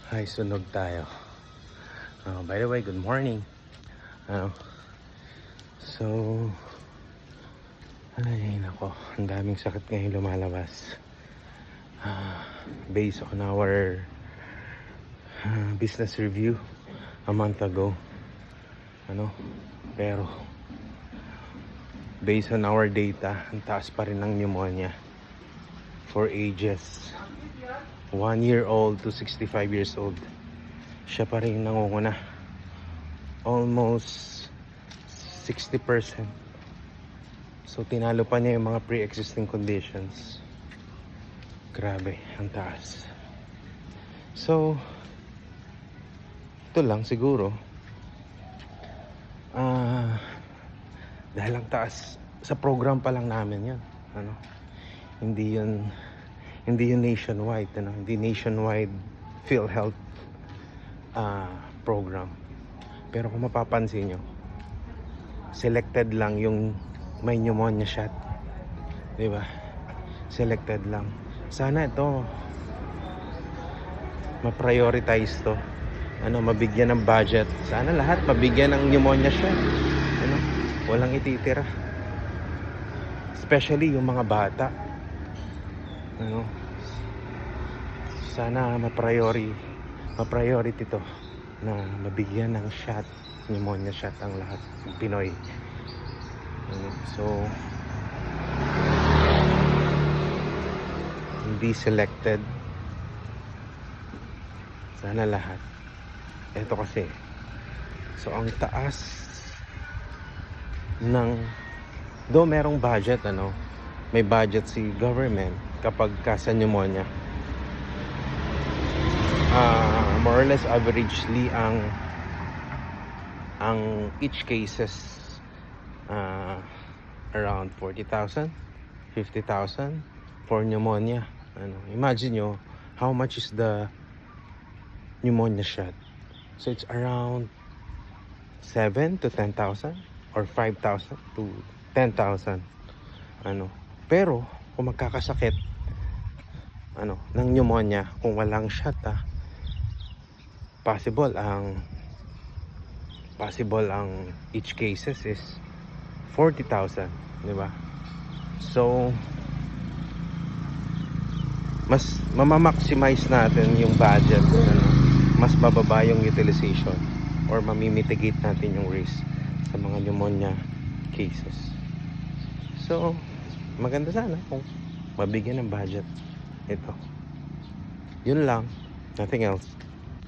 Hi, sunog tayo. By the way, good morning. Uh, so, ay nako, ang daming sakit ngayon lumalabas. Based on our business review a month ago. Pero based on our data, ang taas pa rin ng pneumonia for ages 1-year-old to 65 years old. Siya pa rin nangunguna. Almost 60%. So tinalo pa niya yung mga pre-existing conditions. Grabe, ang taas. So ito lang siguro, dahil ang taas sa program pa lang namin yan. Hindi yun nationwide, hindi nationwide PhilHealth program. Pero kung mapapansin nyo, selected lang yung may pneumonia shot, di ba? Selected lang. Sana ito ma-prioritize to, mabigyan ng budget. Sana lahat mabigyan ng pneumonia shot, walang ititira, especially yung mga bata. Sana ma-priority to, na mabigyan ng shot, pneumonia shot ang lahat ng Pinoy. So hindi selected, sana lahat. Ito kasi, so ang taas ng, do merong budget, may budget si government kapag sa pneumonia. More or less averagely ang each cases around 40,000, 50,000 for pneumonia. Imagine nyo how much is the pneumonia shot. So it's around 7 to 10,000 or 5,000 to 10,000. Pero kung magkakasakit ng pneumonia, kung walang shot, possible ang each cases is 40,000, di ba? So mas mamamaximize natin yung budget, mas bababa yung utilization, or mamimitigate natin yung risk sa mga pneumonia cases. So maganda sana kung mabigyan ng budget ito. Yun lang, nothing else.